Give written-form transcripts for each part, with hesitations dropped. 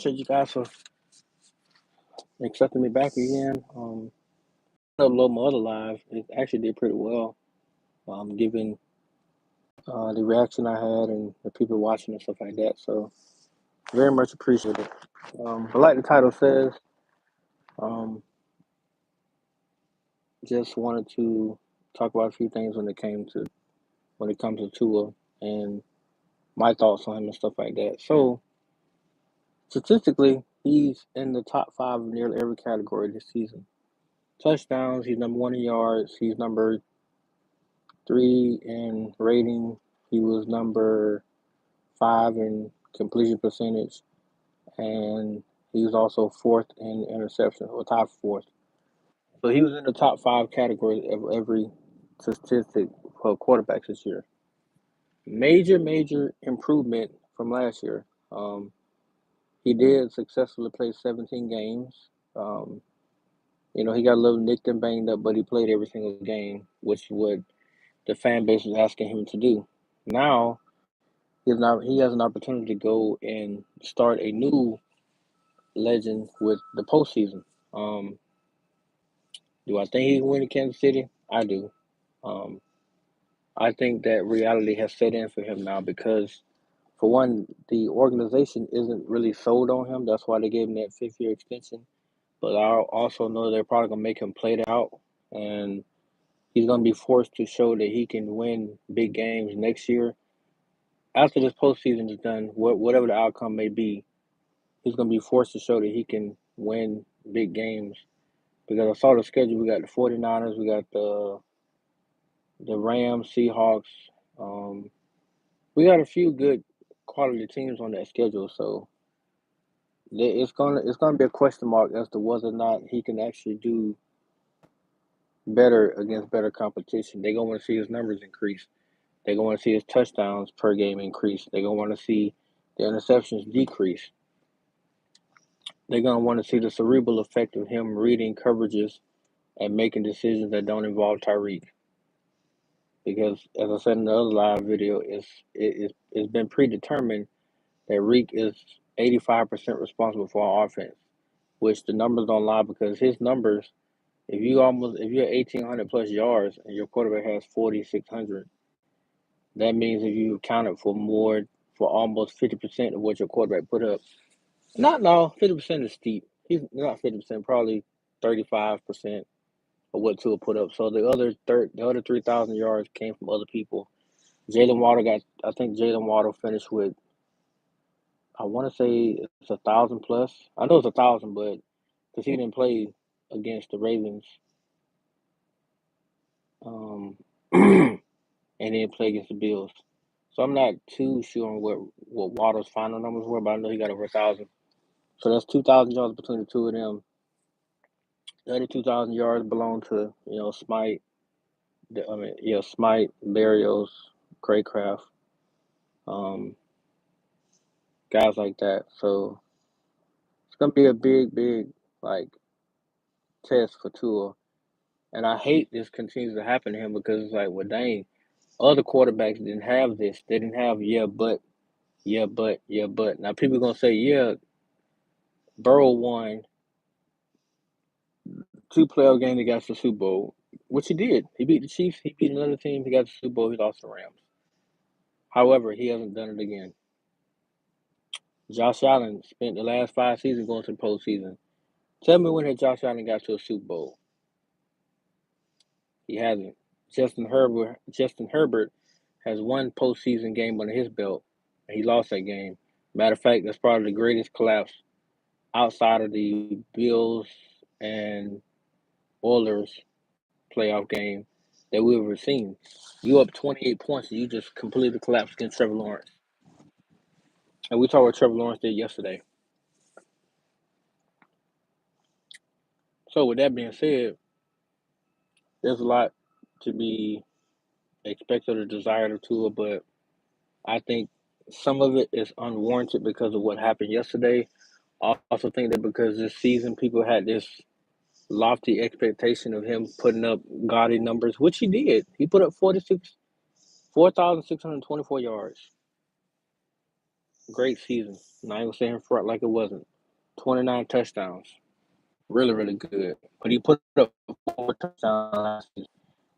appreciate you guys for accepting me back again. Upload my other live. It actually did pretty well. Given the reaction I had and the people watching and stuff like that. So very much appreciated. But like the title says, um, just wanted to talk about a few things when it comes to Tua and my thoughts on him and stuff like that. So statistically, he's in the top five of nearly every category this season. Touchdowns, he's number one in yards. He's number three in rating. He was number five in completion percentage, and he was also fourth in interception, or top fourth. So he was in the top five categories of every statistic for quarterbacks this year. Major improvement from last year. He did successfully play 17 games. He got a little nicked and banged up, but he played every single game, which is what the fan base was asking him to do. Now he has an opportunity to go and start a new legend with the postseason. Do I think he can win in Kansas City? I do. Um, I think that reality has set in for him now because, for one, the organization isn't really sold on him. That's why they gave him that fifth-year extension. But I also know they're probably going to make him play it out, and he's going to be forced to show that he can win big games next year. After this postseason is done, whatever the outcome may be, he's going to be forced to show that he can win big games. Because I saw the schedule, we got the 49ers, we got the Rams, Seahawks. We got a few good quality teams on that schedule, so it's gonna be a question mark as to whether or not he can actually do better against better competition. They're gonna want to see his numbers increase. They're gonna want to see his touchdowns per game increase. They're gonna want to see the interceptions decrease. They're gonna want to see the cerebral effect of him reading coverages and making decisions that don't involve Tyreek. Because, as I said in the other live video, it's been predetermined that Reek is 85% responsible for our offense, which the numbers don't lie because his numbers, if you're 1,800 plus yards and your quarterback has 4,600, that means if you accounted for almost 50% of what your quarterback put up. Not no, 50% is steep. He's not 50%, probably 35% of what Tua put up. So the other 3,000 yards came from other people. I think Jalen Waddle finished with, I want to say it's 1,000 plus. I know it's 1,000, but because he didn't play against the Ravens, um, and he didn't play against the Bills. So I'm not too sure on what Waddle's final numbers were, but I know he got over 1,000. So that's 2,000 yards between the two of them. The other 2,000 yards belong to Smite. Smite, Berrios, Craycraft, um, guys like that. So it's gonna be a big like test for Tua. And I hate this continues to happen to him because it's like, well, dang, other quarterbacks didn't have this. They didn't have yeah, but. Now people are gonna say, yeah, Burrow won 2 playoff games. He got to the Super Bowl, which he did. He beat the Chiefs. He beat another team. He got to the Super Bowl. He lost the Rams. However, he hasn't done it again. Josh Allen spent the last 5 seasons going to the postseason. Tell me when had Josh Allen got to a Super Bowl? He hasn't. Justin Herbert has one postseason game under his belt, and he lost that game. Matter of fact, that's probably the greatest collapse outside of the Bills and Oilers playoff game that we've ever seen. You up 28 points and you just completely collapsed against Trevor Lawrence. And we saw what Trevor Lawrence did yesterday. So with that being said, there's a lot to be expected or desired of Tua, but I think some of it is unwarranted because of what happened yesterday. I also think that because this season people had this lofty expectation of him putting up gaudy numbers, which he did. He put up 4,624 yards. Great season. Not even saying front like it wasn't. 29 touchdowns. Really, really good. But he put up 4 touchdowns last season.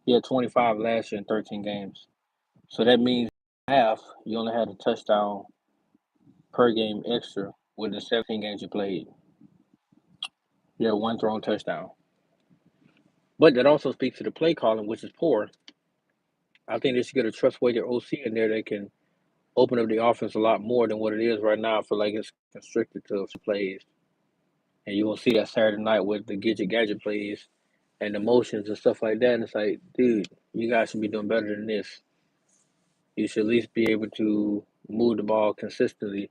He had 25 last year in 13 games. So that means half you only had a touchdown per game extra with the 17 games you played. You had one thrown touchdown. But that also speaks to the play calling, which is poor. I think they should get a trustworthy OC in there that can open up the offense a lot more than what it is right now. I feel like it's constricted to a few plays. And you will see that Saturday night with the gadget plays and the motions and stuff like that. And it's like, dude, you guys should be doing better than this. You should at least be able to move the ball consistently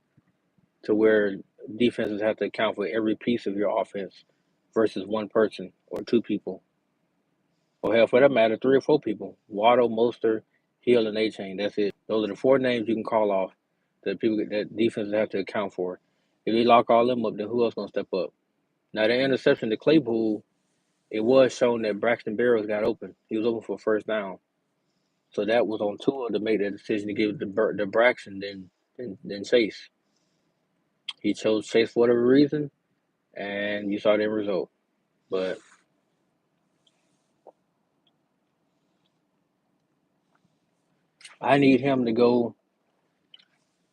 to where defenses have to account for every piece of your offense versus one person or two people. Or hell, for that matter, three or four people. Waddle, Mostert, Hill, and A-Chain. That's it. Those are the four names you can call off that defenses have to account for. If you lock all them up, then who else gonna step up? Now the interception to Claypool, it was shown that Braxton Berrios got open. He was open for a first down. So that was on Tua to make that decision to give it to Braxton than Chase. He chose Chase for whatever reason, and you saw the end result. But I need him to go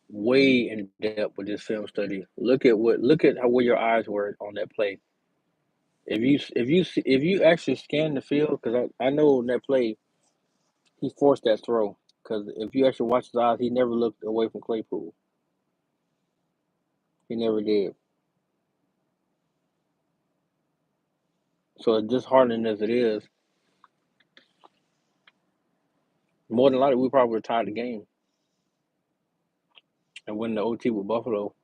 way in depth with this film study. Look at where your eyes were on that play. If you actually scan the field, because I know in that play he forced that throw. Because if you actually watch his eyes, he never looked away from Claypool. He never did. So as disheartening as it is, more than likely we probably would have tied the game and win the OT with Buffalo.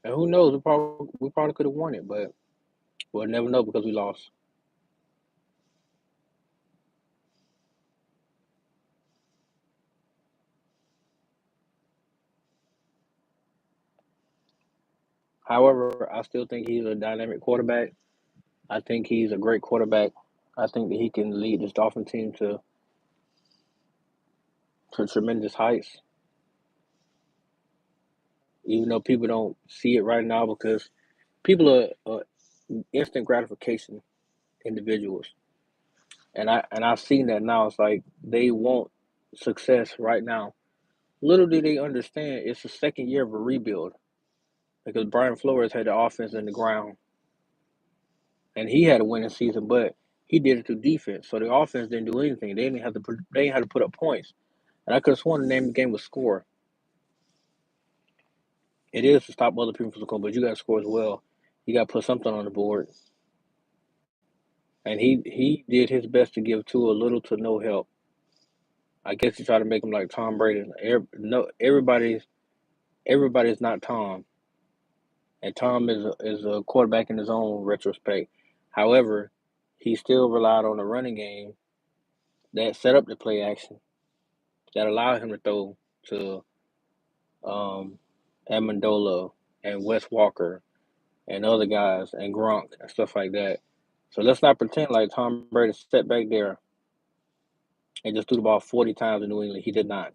And who knows? We probably could have won it, but we'll never know because we lost. However, I still think he's a dynamic quarterback. I think he's a great quarterback. I think that he can lead this Dolphin team to tremendous heights, even though people don't see it right now because people are instant gratification individuals, and I've seen that now. It's like they want success right now. Little do they understand, it's the second year of a rebuild because Brian Flores had the offense in the ground, and he had a winning season, but he did it through defense. So the offense didn't do anything. They didn't have to put up points. And I could have sworn the name of the game was score. It is to stop other people from scoring, but you got to score as well. You got to put something on the board. And he did his best to give Tua little to no help. I guess he tried to make him like Tom Brady. Everybody's not Tom, and Tom is a quarterback in his own retrospect. However, he still relied on the running game that set up the play action that allowed him to throw to Amendola and Wes Walker and other guys and Gronk and stuff like that. So let's not pretend like Tom Brady sat back there and just threw the ball 40 times in New England. He did not.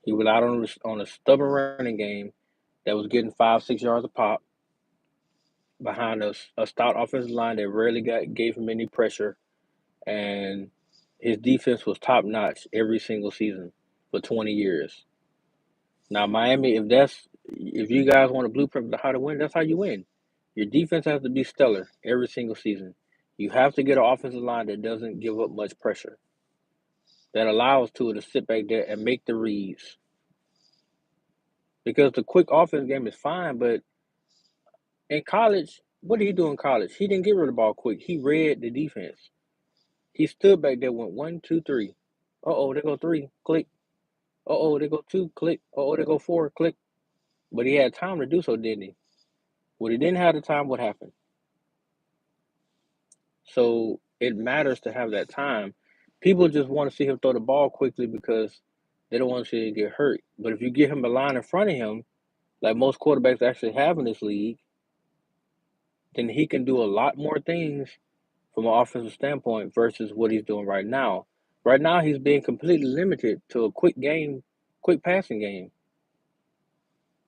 He relied on a stubborn running game that was getting 5-6 yards a pop behind a stout offensive line that rarely gave him any pressure, and his defense was top notch every single season for 20 years. Now Miami, if you guys want a blueprint for how to win, that's how you win. Your defense has to be stellar every single season. You have to get an offensive line that doesn't give up much pressure, that allows Tua to sit back there and make the reads. Because the quick offense game is fine, but in college, what did he do in college? He didn't get rid of the ball quick. He read the defense. He stood back there, went 1, 2, 3. Uh-oh, there go 3, click. Uh-oh, there go 2, click. Uh-oh, there go 4, click. But he had time to do so, didn't he? When he didn't have the time, what happened? So it matters to have that time. People just want to see him throw the ball quickly because they don't want to see him get hurt. But if you get him a line in front of him, like most quarterbacks actually have in this league, then he can do a lot more things from an offensive standpoint versus what he's doing right now. Right now, he's being completely limited to a quick passing game.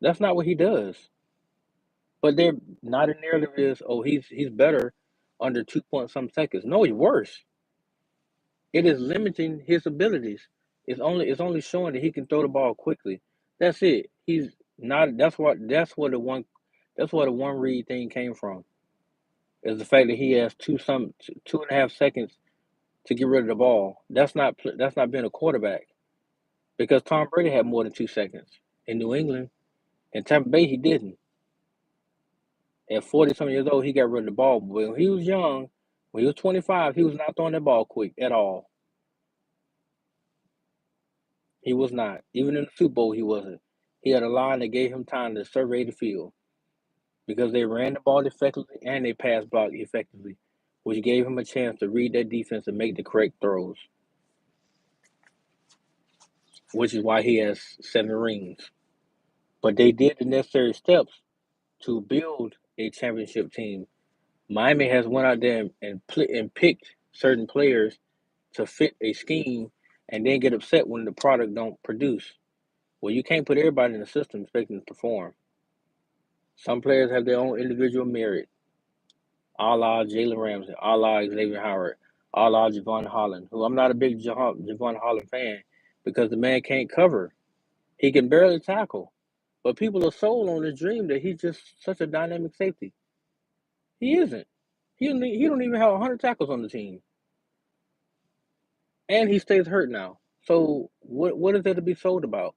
That's not what he does. But their not a narrative is, oh, he's better under 2 point some seconds. No, he's worse. It is limiting his abilities. It's only showing that he can throw the ball quickly. That's it. He's not. That's where the one read thing came from. Is the fact that he has 2.5 seconds to get rid of the ball. That's not being a quarterback, because Tom Brady had more than 2 seconds in New England. In Tampa Bay, he didn't. At 40 some years old, he got rid of the ball. But when he was young, when he was 25, he was not throwing that ball quick at all. He was not. Even in the Super Bowl, he wasn't. He had a line that gave him time to survey the field because they ran the ball effectively and they pass blocked effectively, which gave him a chance to read that defense and make the correct throws, which is why he has 7 rings. But they did the necessary steps to build a championship team. Miami has went out there and picked certain players to fit a scheme and then get upset when the product don't produce. Well, you can't put everybody in the system expecting to perform. Some players have their own individual merit, a la Jalen Ramsey, a la Xavier Howard, a la Javon Holland, who I'm not a big Javon Holland fan because the man can't cover. He can barely tackle. But people are sold on this dream that he's just such a dynamic safety. He isn't. He don't even have 100 tackles on the team. And he stays hurt now. So what is there to be sold about?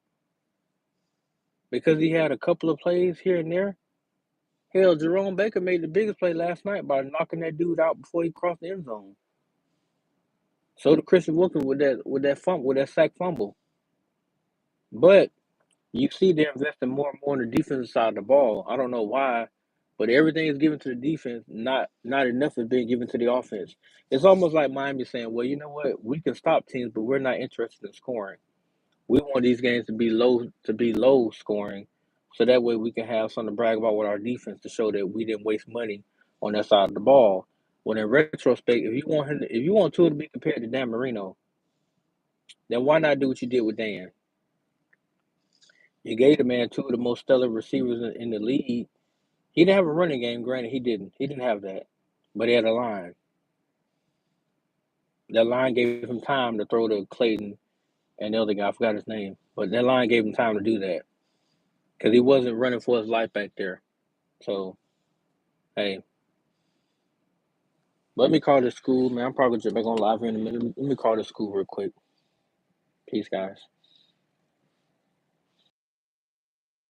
Because he had a couple of plays here and there. Hell, Jerome Baker made the biggest play last night by knocking that dude out before he crossed the end zone. So did Christian Wilkins with that sack fumble. But you see they're investing more and more on the defensive side of the ball. I don't know why, but everything is given to the defense. Not enough is being given to the offense. It's almost like Miami saying, "Well, you know what? We can stop teams, but we're not interested in scoring. We want these games to be low scoring, so that way we can have something to brag about with our defense to show that we didn't waste money on that side of the ball." When in retrospect, if you want Tua to be compared to Dan Marino, then why not do what you did with Dan? You gave the man two of the most stellar receivers in the league. He didn't have a running game, granted he didn't. He didn't have that. But he had a line. That line gave him time to throw to Clayton and the other guy, I forgot his name. But that line gave him time to do that. Because he wasn't running for his life back there. So, hey, let me call this school, man. I'm probably just back on live here in a minute. Let me call this school real quick. Peace, guys.